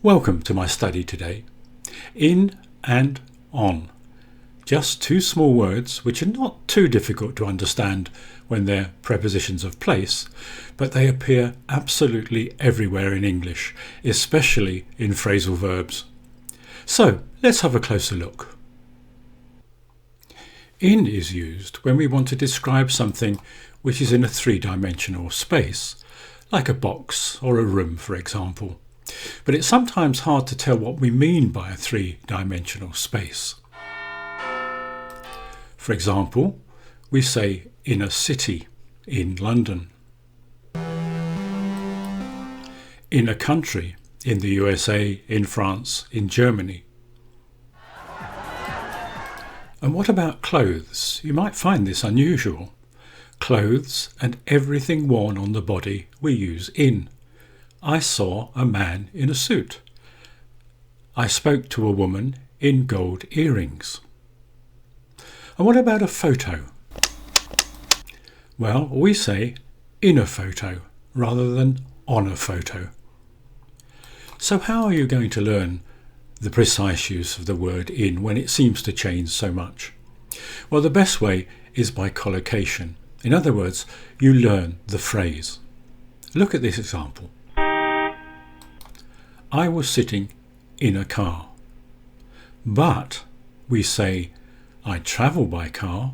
Welcome to my study today. In and on. Just two small words which are not too difficult to understand when they're prepositions of place, but they appear absolutely everywhere in English, especially in phrasal verbs. So let's have a closer look. In is used when we want to describe something which is in a three-dimensional space, like a box or a room, for example. But it's sometimes hard to tell what we mean by a three-dimensional space. For example, we say in a city, in London. In a country, in the USA, in France, in Germany. And what about clothes? You might find this unusual. Clothes and everything worn on the body we use in. I saw a man in a suit. I spoke to a woman in gold earrings. And what about a photo? Well, we say in a photo rather than on a photo. So how are you going to learn the precise use of the word in when it seems to change so much? Well, the best way is by collocation. In other words, you learn the phrase. Look at this example. I was sitting in a car. But we say I travel by car,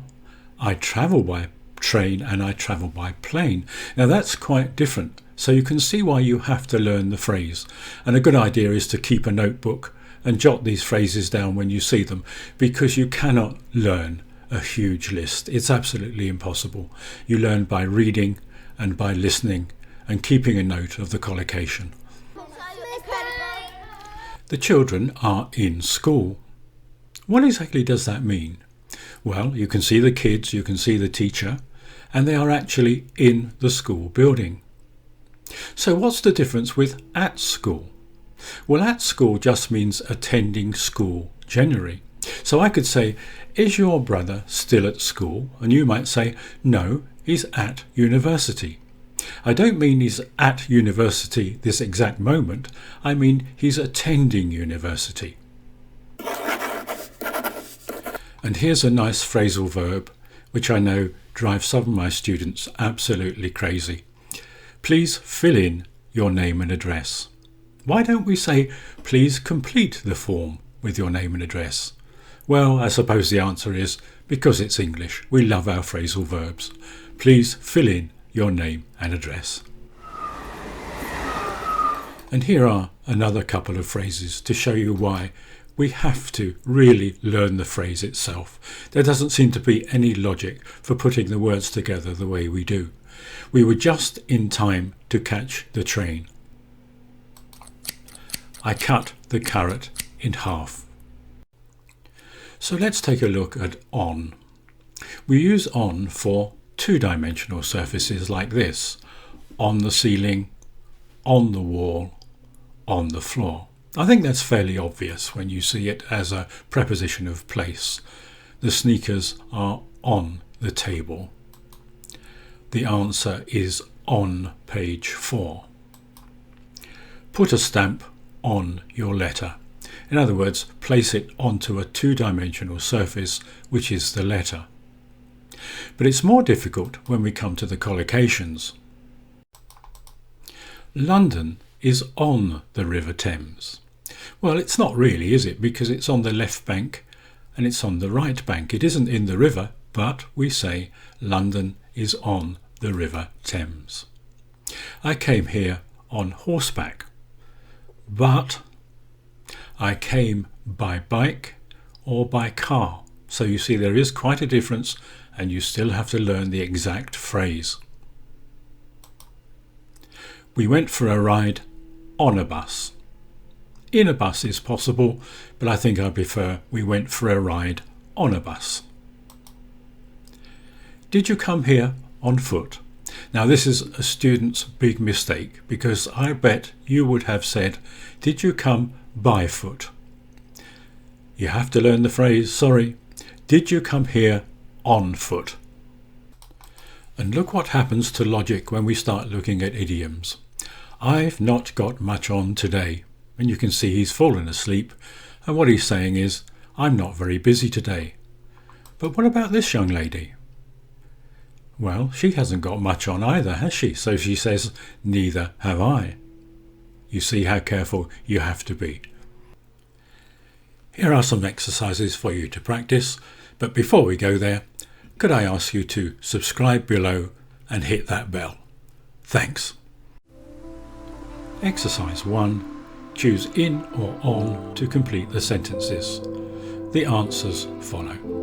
I travel by train, and I travel by plane. Now that's quite different. So you can see why you have to learn the phrase. And a good idea is to keep a notebook and jot these phrases down when you see them, because you cannot learn a huge list. It's absolutely impossible. You learn by reading and by listening and keeping a note of the collocation. The children are in school. What exactly does that mean? Well, you can see the kids, you can see the teacher, and they are actually in the school building. So what's the difference with at school? Well, at school just means attending school generally. So I could say, is your brother still at school? And you might say, no, he's at university. I don't mean he's at university this exact moment. I mean he's attending university. And here's a nice phrasal verb, which I know drives some of my students absolutely crazy. Please fill in your name and address. Why don't we say, please complete the form with your name and address? Well, I suppose the answer is because it's English. We love our phrasal verbs. Please fill in your name and address. And here are another couple of phrases to show you why we have to really learn the phrase itself. There doesn't seem to be any logic for putting the words together the way we do. We were just in time to catch the train. I cut the carrot in half. So let's take a look at on. We use on for two-dimensional surfaces like this: on the ceiling, on the wall, on the floor. I think that's fairly obvious when you see it as a preposition of place. The sneakers are on the table. The answer is on page 4. Put a stamp on your letter. In other words, place it onto a two-dimensional surface, which is the letter. But it's more difficult when we come to the collocations. London is on the River Thames. Well, it's not really, is it? Because it's on the left bank and it's on the right bank. It isn't in the river, but we say London is on the River Thames. I came here on horseback, but I came by bike or by car. So you see there is quite a difference, and you still have to learn the exact phrase. We went for a ride on a bus. In a bus is possible, but I think I prefer we went for a ride on a bus. Did you come here on foot? Now this is a student's big mistake, because I bet you would have said, did you come by foot? You have to learn the phrase, sorry, did you come here on foot? And look what happens to logic when we start looking at idioms. I've not got much on today. and you can see he's fallen asleep, and what he's saying is, I'm not very busy today. But what about this young lady? Well, she hasn't got much on either, has she? So she says, neither have I. You see how careful you have to be. Here are some exercises for you to practice, but before we go there, could I ask you to subscribe below and hit that bell? Thanks. Exercise 1. Choose in or on to complete the sentences. The answers follow.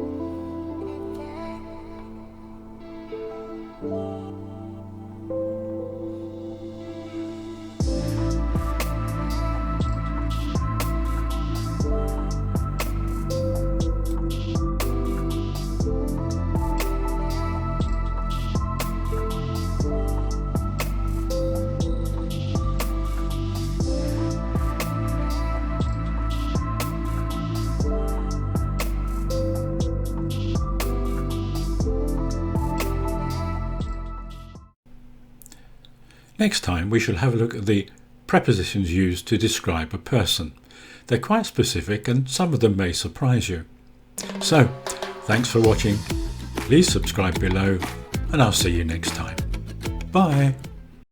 Next time we shall have a look at the prepositions used to describe a person. They're quite specific and some of them may surprise you. So, thanks for watching. Please subscribe below and I'll see you next time. Bye.